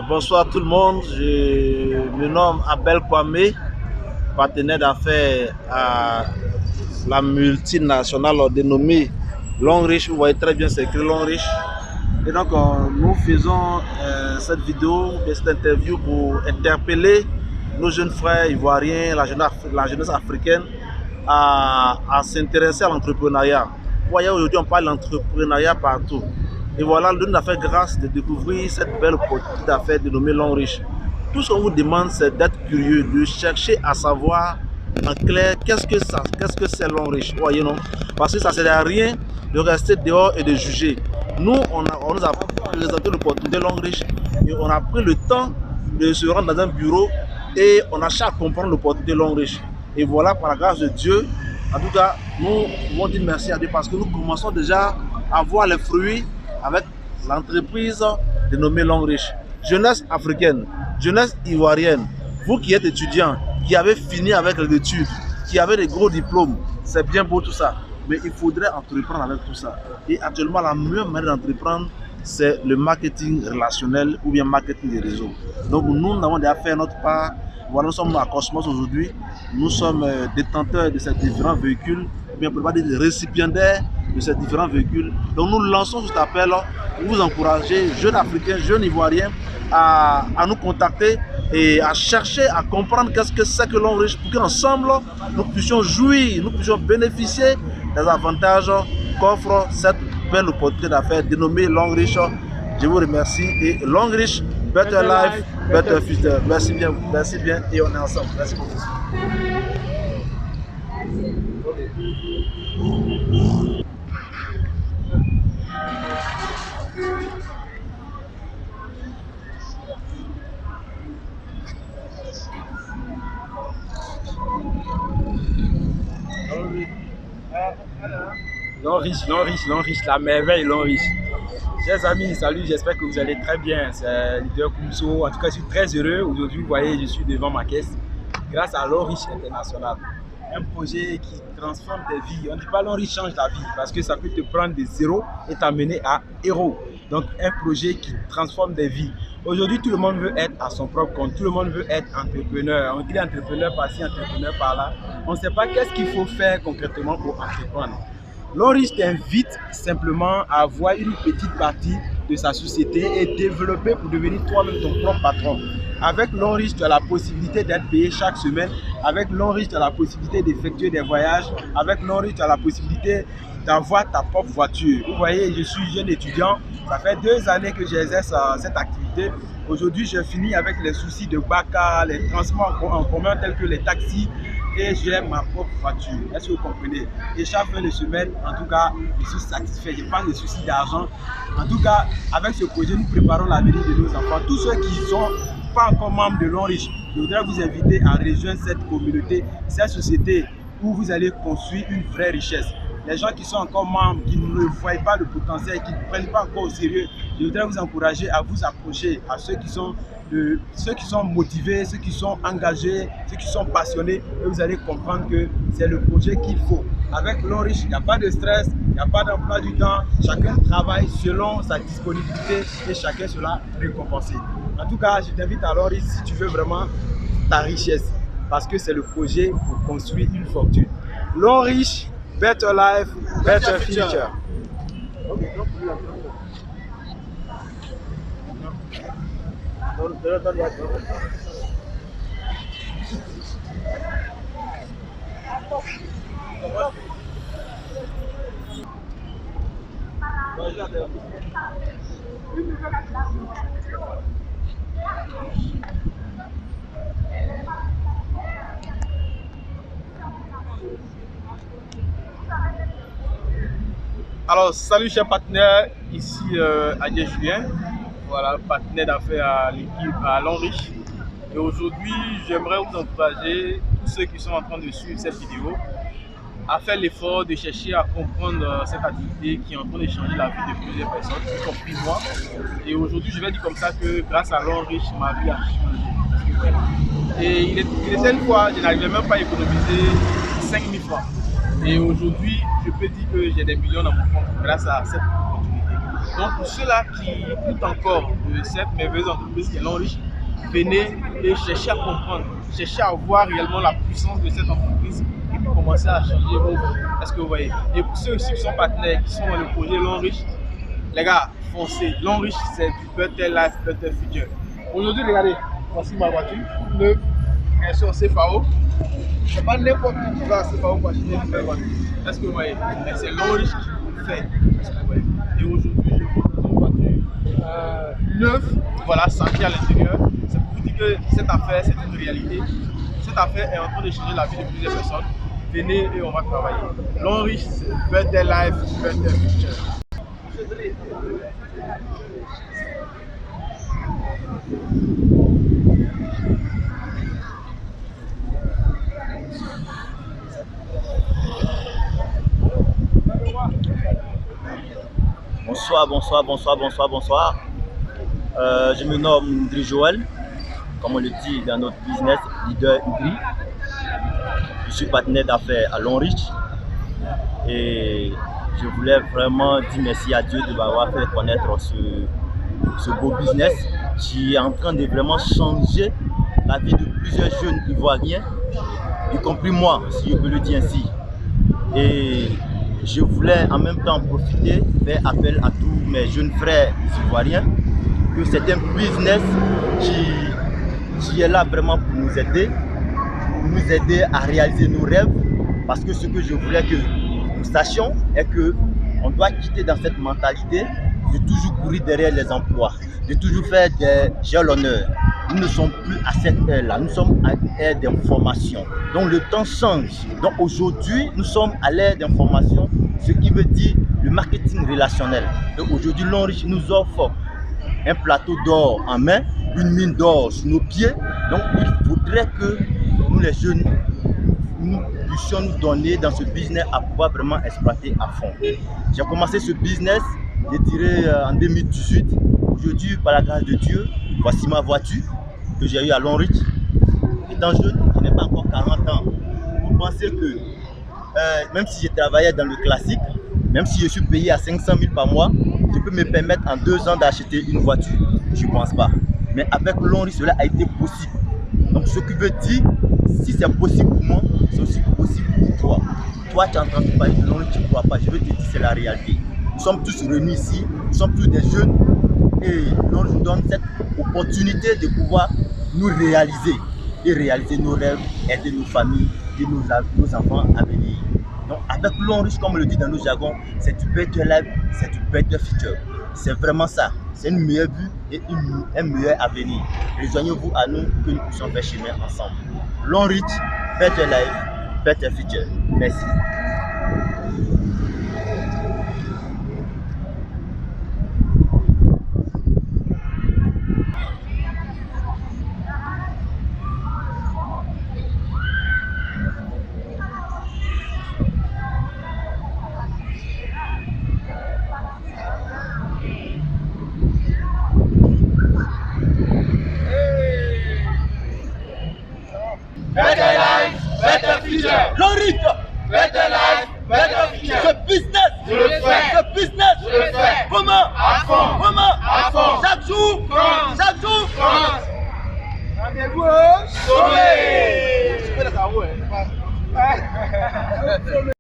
Bonsoir tout le monde, je me nomme Abel Kwame, partenaire d'affaires à la multinationale dénommée Longrich. Vous voyez très bien, c'est écrit Longrich. Et donc nous faisons cette vidéo, cette interview pour interpeller nos jeunes frères ivoiriens, la jeunesse africaine à s'intéresser à l'entrepreneuriat. Vous voyez, aujourd'hui on parle d'entrepreneuriat partout. Et voilà, nous a fait grâce de découvrir cette belle opportunité d'affaires dénommée Longrich. Tout ce qu'on vous demande, c'est d'être curieux, de chercher à savoir en clair qu'est-ce que c'est Longrich. Vous voyez, non? Parce que ça ne sert à rien de rester dehors et de juger. Nous, on nous a présenté l'opportunité Longrich et on a pris le temps de se rendre dans un bureau et on a cherché à comprendre l'opportunité Longrich. Et voilà, par la grâce de Dieu, en tout cas, nous voulons dire merci à Dieu parce que nous commençons déjà à voir les fruits avec l'entreprise dénommée Longrich. Jeunesse africaine, jeunesse ivoirienne, vous qui êtes étudiants, qui avez fini avec les études, qui avez des gros diplômes, c'est bien beau tout ça, mais il faudrait entreprendre avec tout ça. Et actuellement, la meilleure manière d'entreprendre, c'est le marketing relationnel ou bien marketing des réseaux. Donc nous avons déjà fait notre part. Voilà, nous sommes à Cosmos aujourd'hui, nous sommes détenteurs de ces différents véhicules, ou bien on peut pas dire récipiendaires de ces différents véhicules. Donc nous lançons cet appel pour vous encourager, jeunes Africains, jeunes Ivoiriens, à nous contacter et à chercher à comprendre qu'est-ce que c'est que Longrich pour qu'ensemble nous puissions jouir, nous puissions bénéficier des avantages qu'offre cette belle opportunité d'affaires dénommée Longrich. Je vous remercie et Longrich, better life, better future. Merci bien et on est ensemble. Merci beaucoup. Longrich, la merveille Longrich. Chers amis, salut, j'espère que vous allez très bien. C'est Leader Kumso. En tout cas, je suis très heureux. Aujourd'hui, vous voyez, je suis devant ma caisse grâce à Longrich International. Un projet qui transforme des vies. On ne dit pas Longrich change la vie parce que ça peut te prendre de zéro et t'amener à héros. Donc, un projet qui transforme des vies. Aujourd'hui, tout le monde veut être à son propre compte. Tout le monde veut être entrepreneur. On dit entrepreneur par-ci, entrepreneur par-là. On ne sait pas qu'est-ce qu'il faut faire concrètement pour entreprendre. Longrich t'invite simplement à avoir une petite partie de sa société et développer pour devenir toi-même ton propre patron. Avec Longrich, tu as la possibilité d'être payé chaque semaine. Avec Longrich, tu as la possibilité d'effectuer des voyages. Avec Longrich, tu as la possibilité d'avoir ta propre voiture. Vous voyez, je suis jeune étudiant. Ça fait 2 années que j'exerce cette activité. Aujourd'hui, je finis avec les soucis de BACA, les transports en commun tels que les taxis. Et j'ai ma propre voiture. Est-ce que vous comprenez? Et chaque fin de semaine, en tout cas, je suis satisfait. Je n'ai pas de soucis d'argent. En tout cas, avec ce projet, nous préparons l'avenir de nos enfants. Tous ceux qui ne sont pas encore membres de Longrich, je voudrais vous inviter à rejoindre cette communauté, cette société où vous allez construire une vraie richesse. Les gens qui sont encore membres, qui ne voient pas le potentiel, qui ne prennent pas encore au sérieux, je voudrais vous encourager à vous approcher à ceux qui sont motivés, ceux qui sont engagés, ceux qui sont passionnés, et vous allez comprendre que c'est le projet qu'il faut. Avec Longrich, il n'y a pas de stress, il n'y a pas d'emploi du temps, chacun travaille selon sa disponibilité et chacun sera récompensé. En tout cas, je t'invite à Longrich si tu veux vraiment ta richesse, parce que c'est le projet pour construire une fortune. Longrich, better life, better future. Alors, salut chers partenaires, ici Adjé Julien, voilà, partenaire d'affaires à l'équipe à Longrich. Et aujourd'hui, j'aimerais vous encourager, tous ceux qui sont en train de suivre cette vidéo, à faire l'effort de chercher à comprendre cette activité qui est en train de changer la vie de plusieurs personnes, y compris moi. Et aujourd'hui, je vais dire comme ça que grâce à Longrich, ma vie a changé. Et il était une fois, je n'arrivais même pas à économiser 5 000 francs. Et aujourd'hui, je peux dire que j'ai des millions dans mon compte grâce à cette opportunité. Donc pour ceux-là qui doutent encore de cette merveilleuse entreprise qui est l'Enriche, venez et cherchez à comprendre, cherchez à voir réellement la puissance de cette entreprise et puis commencer à changer vos vies. Est-ce que vous voyez? Et pour ceux aussi qui sont partenaires, qui sont dans le projet l'Enriche, les gars, foncez. L'Enriche, c'est du Better Life, Better Future. Aujourd'hui, regardez, voici ma voiture, neuve, elle est sur CFAO. C'est pas n'importe qui va à CFAO pour acheter une nouvelle voiture. Est-ce que vous voyez? Mais c'est l'Enriche qui le fait. Est-ce que vous voyez? Et aujourd'hui, je vous présente une voiture neuve, voilà, senti à l'intérieur. C'est pour vous dire que cette affaire, c'est une réalité. Cette affaire est en train de changer la vie de plusieurs personnes. Venez et on va travailler. L'Enriche, c'est Better Life, Better Future. Bonsoir. Je me nomme Ndri Joël, comme on le dit dans notre business, leader Ndri. Je suis partenaire d'affaires à l'Enriche et je voulais vraiment dire merci à Dieu de m'avoir fait connaître ce beau business qui est en train de vraiment changer la vie de plusieurs jeunes ivoiriens, y compris moi, si je peux le dire ainsi. Et je voulais en même temps profiter, faire appel à tous mes jeunes frères ivoiriens, que c'est un business qui est là vraiment pour nous aider à réaliser nos rêves, parce que ce que je voulais que nous sachions est qu'on doit quitter dans cette mentalité de toujours courir derrière les emplois, de toujours faire des jalonneurs. Nous ne sommes plus à cette ère-là, nous sommes à l'ère d'information. Donc le temps change. Donc aujourd'hui, nous sommes à l'ère d'information, ce qui veut dire le marketing relationnel. Donc aujourd'hui, l'Enriche nous offre un plateau d'or en main, une mine d'or sous nos pieds. Donc il faudrait que nous les jeunes, nous puissions nous donner dans ce business à pouvoir vraiment exploiter à fond. J'ai commencé ce business, je dirais en 2018. Aujourd'hui, par la grâce de Dieu, voici ma voiture que j'ai eue à l'Enriche. Étant jeune, je n'ai pas encore 40 ans. Vous pensez que même si je travaillais dans le classique, même si je suis payé à 500 000 par mois, je peux me permettre en 2 ans d'acheter une voiture? Je ne pense pas. Mais avec l'Enriche, cela a été possible. Donc ce qui veut dire, si c'est possible pour moi, c'est aussi possible pour toi. Toi, tu as entendu parler de l'Enriche, tu ne crois pas. Je veux te dire, c'est la réalité. Nous sommes tous réunis ici, nous sommes tous des jeunes et l'Enriche nous donne cette opportunité de pouvoir nous réaliser et réaliser nos rêves, aider nos familles et nos enfants à venir. Donc avec l'Enriche, comme on le dit dans nos jargons, c'est du better life, c'est du better future. C'est vraiment ça. C'est une meilleure vue et un meilleur avenir. Rejoignez-vous à nous pour que nous puissions faire chemin ensemble. L'Enriche, better life, better future. Merci. Better life, better future. L'Enriche, Better life, better future. ce business, Je le fais. ce business, Je le fais. comment, À fond. comment, À fond. chaque jour, France. chaque jour, France. Rendez-vous au Sommet.